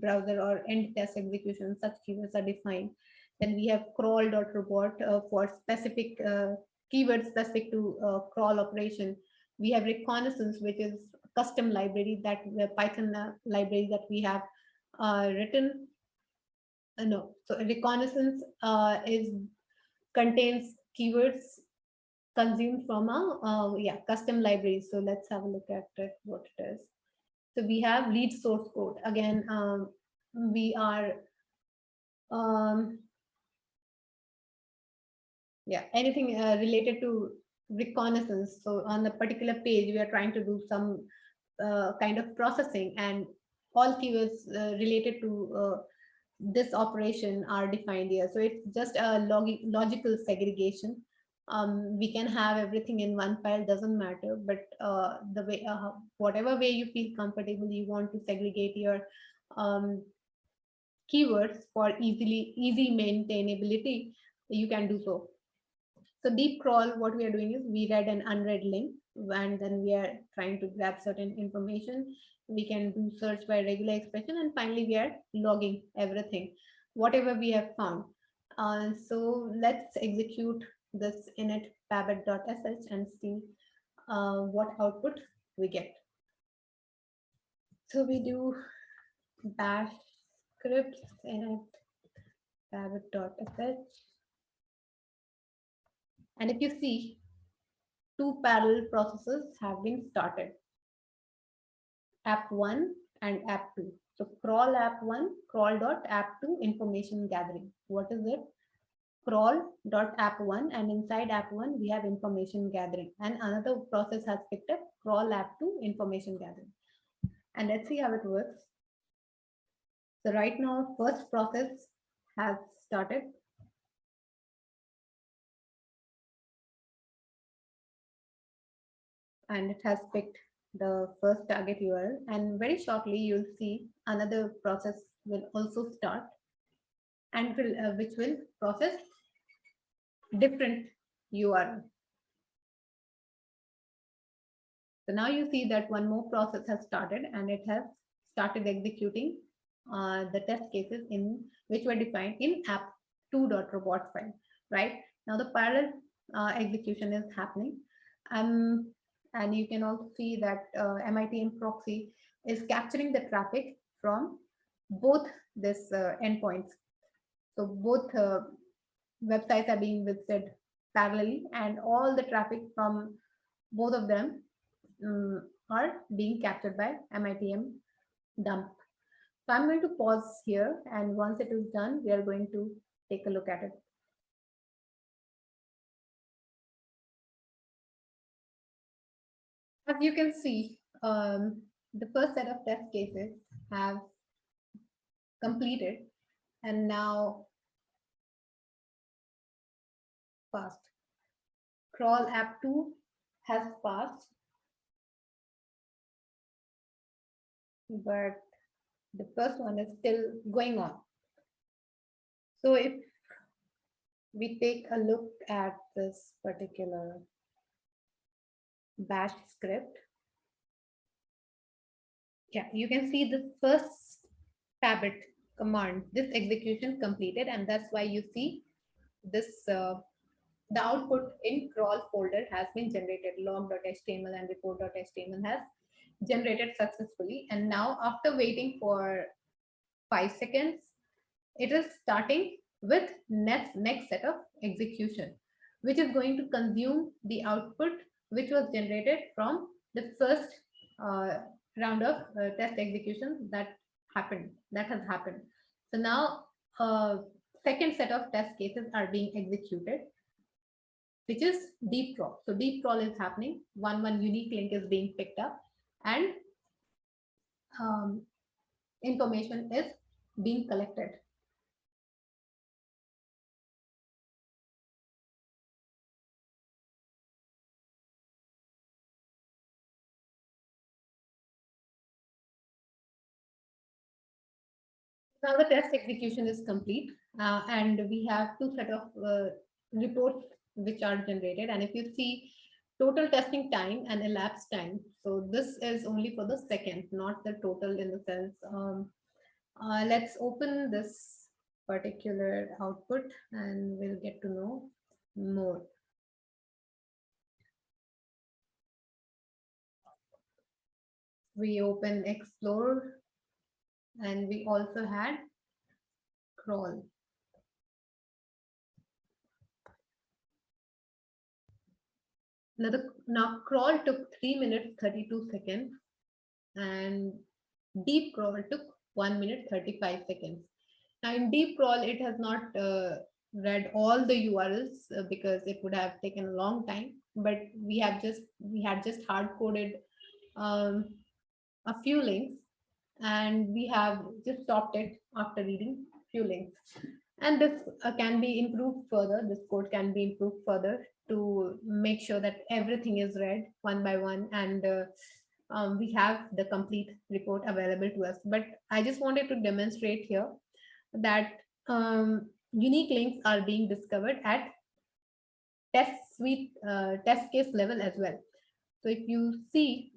browser, or end test execution, such keywords are defined. Then we have crawl.robot for specific keywords specific to crawl operation. We have reconnaissance, which is custom library, that the Python library that we have written. No, so reconnaissance is contains keywords consumed from a custom library. So let's have a look at it, what it is. So we have lead source code. Again, we are anything related to reconnaissance. So on a particular page, we are trying to do some kind of processing, and all keywords related to this operation are defined here. So it's just a logical segregation. We can have everything in one file, doesn't matter, but the way, whatever way you feel comfortable, you want to segregate your keywords for easy maintainability, you can do so. So deep crawl, what we are doing is we read an unread link, and then we are trying to grab certain information. We can do search by regular expression, and finally we are logging everything, whatever we have found. So let's execute this init babbitt.sh and see what output we get. So we do bash scripts init babbitt.sh. And if you see, two parallel processes have been started, app1 and app2. So crawl app1, crawl.app2 information gathering. What is it? Crawl.app1, and inside app1 we have information gathering, and another process has picked up crawl app2 information gathering. And let's see how it works. So right now, first process has started. And it has picked the first target URL, and very shortly you'll see another process will also start, and which will process different URL. So now you see that one more process has started, and it has started executing the test cases in which were defined in app2.robot file. Right now, the parallel execution is happening. And you can also see that MITM proxy is capturing the traffic from both this endpoints. So both websites are being visited parallelly, and all the traffic from both of them are being captured by MITM dump. So I'm going to pause here, and once it is done, we are going to take a look at it. As you can see, the first set of test cases have completed, and now passed. Crawl app2 has passed, but the first one is still going on. So if we take a look at this particular bash script, yeah, you can see the first Babbitt command, this execution completed, and that's why you see this the output in crawl folder has been generated. Log.html and report.html has generated successfully, and now after waiting for 5 seconds, it is starting with next set of execution, which is going to consume the output which was generated from the first uh, round of test execution that has happened. So now second set of test cases are being executed, which is deep crawl. So deep crawl is happening. One unique link is being picked up, and um, information is being collected. Now the test execution is complete, and we have two set of reports which are generated. And if you see total testing time and elapsed time, so this is only for the second, not the total in the sense. Let's open this particular output and we'll get to know more. We open Explore, and we also had crawl. Now crawl took 3 minutes 32 seconds, and deep crawl took 1 minute 35 seconds. Now in deep crawl, it has not read all the URLs because it would have taken a long time. But we had just hard coded um, a few links, and we have just stopped it after reading few links. And this can be improved further. This code can be improved further to make sure that everything is read one by one, and we have the complete report available to us. But I just wanted to demonstrate here that unique links are being discovered at test case level as well. So if you see,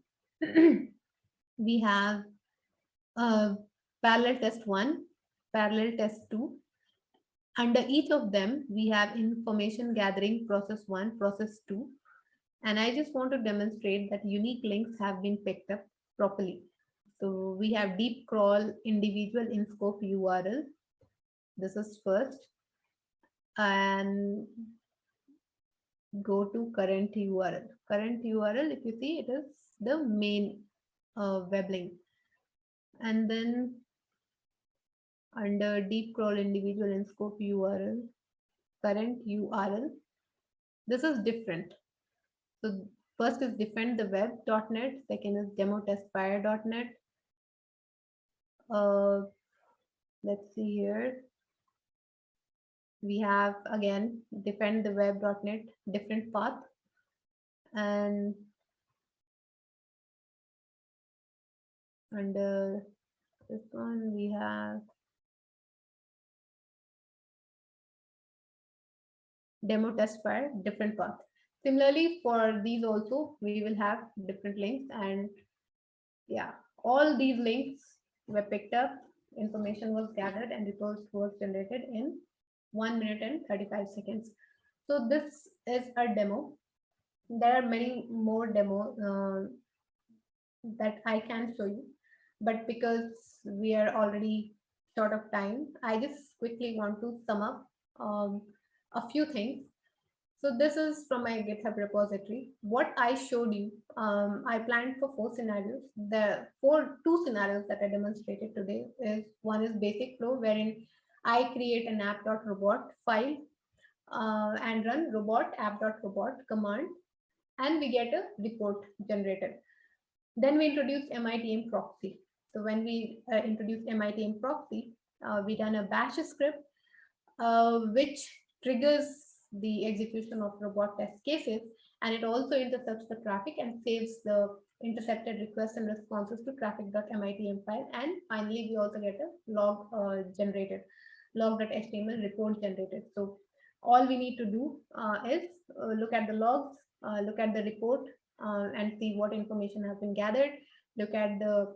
we have parallel test 1, parallel test 2. Under each of them, we have information gathering process 1, process 2. And I just want to demonstrate that unique links have been picked up properly. So we have deep crawl individual in scope URL. This is first. And go to current URL. Current URL, if you see, it is the main web link. And then under deep crawl individual in scope URL, current URL, this is different. So first is defend the web.net, second is demo testfire.net. Let's see here. We have again defend the web.net, different path. And under this one, we have demo testfire, different path. Similarly, for these also, we will have different links, and yeah, all these links were picked up, information was gathered, and report was generated in 1 minute and 35 seconds. So this is a demo. There are many more demos that I can show you, but because we are already short of time, I just quickly want to sum up a few things. So this is from my GitHub repository. What I showed you, I planned for 4 scenarios. The two scenarios that I demonstrated today is one is basic flow, wherein I create an app.robot file and run robot app.robot command, and we get a report generated. Then we introduced MITM proxy. So when we introduced MITM proxy, we run a bash script which triggers the execution of robot test cases, and it also intercepts the traffic and saves the intercepted requests and responses to traffic.mitm file. And finally, we also get a log generated, log.html report generated. So all we need to do is look at the logs, look at the report, and see what information has been gathered, look at the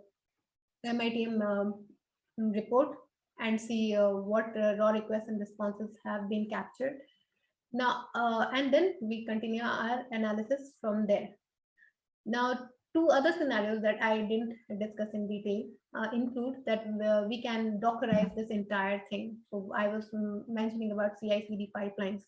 MITM report, and see what raw requests and responses have been captured. Now, and then we continue our analysis from there. Now, two other scenarios that I didn't discuss in detail include that we can Dockerize this entire thing. So I was mentioning about CI/CD pipelines.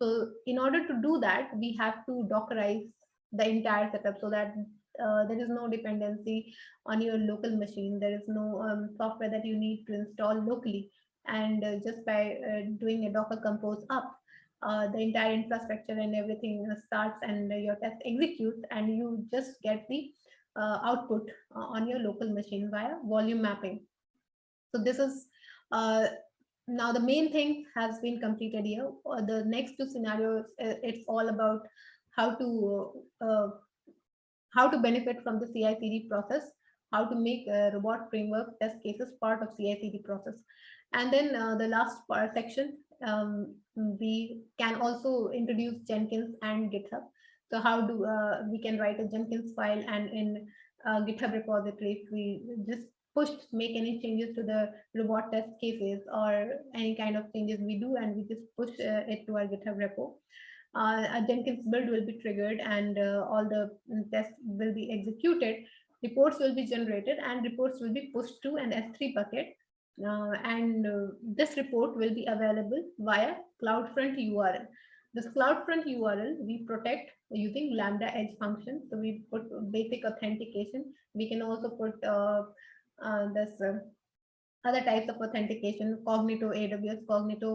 So in order to do that, we have to Dockerize the entire setup so that there is no dependency on your local machine. There is no software that you need to install locally. And just by doing a Docker compose up, the entire infrastructure and everything starts and your test executes, and you just get the output on your local machine via volume mapping. So this is now the main thing has been completed here. The next two scenarios, it's all about how to benefit from the CI/CD process, how to make a robot framework test cases part of CI/CD process. And then the last part section, we can also introduce Jenkins and GitHub. So how do we can write a Jenkins file, and in GitHub repository, if we just make any changes to the robot test cases or any kind of changes we do, and we just push it to our GitHub repo, a Jenkins build will be triggered, and all the tests will be executed. Reports will be generated, and reports will be pushed to an S3 bucket. And this report will be available via CloudFront URL. This CloudFront URL we protect using Lambda Edge function. So we put basic authentication. We can also put this other types of authentication, Cognito, AWS Cognito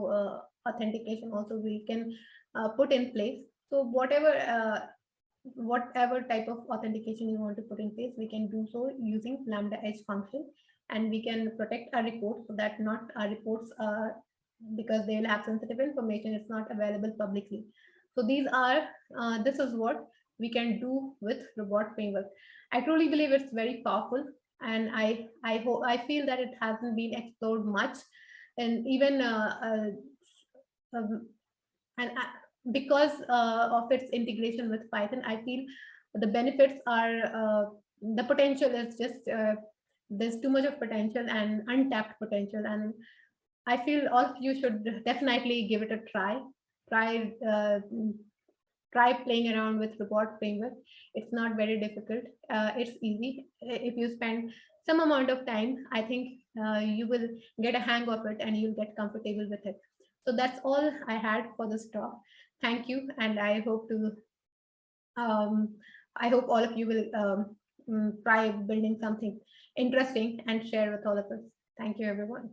authentication also we can put in place. So whatever type of authentication you want to put in place, we can do so using Lambda Edge function, and we can protect our reports so that not our reports are, because they will have sensitive information, it's not available publicly. So these are this is what we can do with robot framework. I truly believe it's very powerful, and I hope, I feel that it hasn't been explored much, and even and because of its integration with Python, I feel the benefits are the potential is just there's too much of potential and untapped potential, and I feel all of you should definitely give it a try. Try try playing around with robot framework. It's not very difficult. It's easy. If you spend some amount of time, I think you will get a hang of it and you'll get comfortable with it. So that's all I had for this talk. Thank you, and I hope all of you will try building something interesting and share with all of us. Thank you, everyone.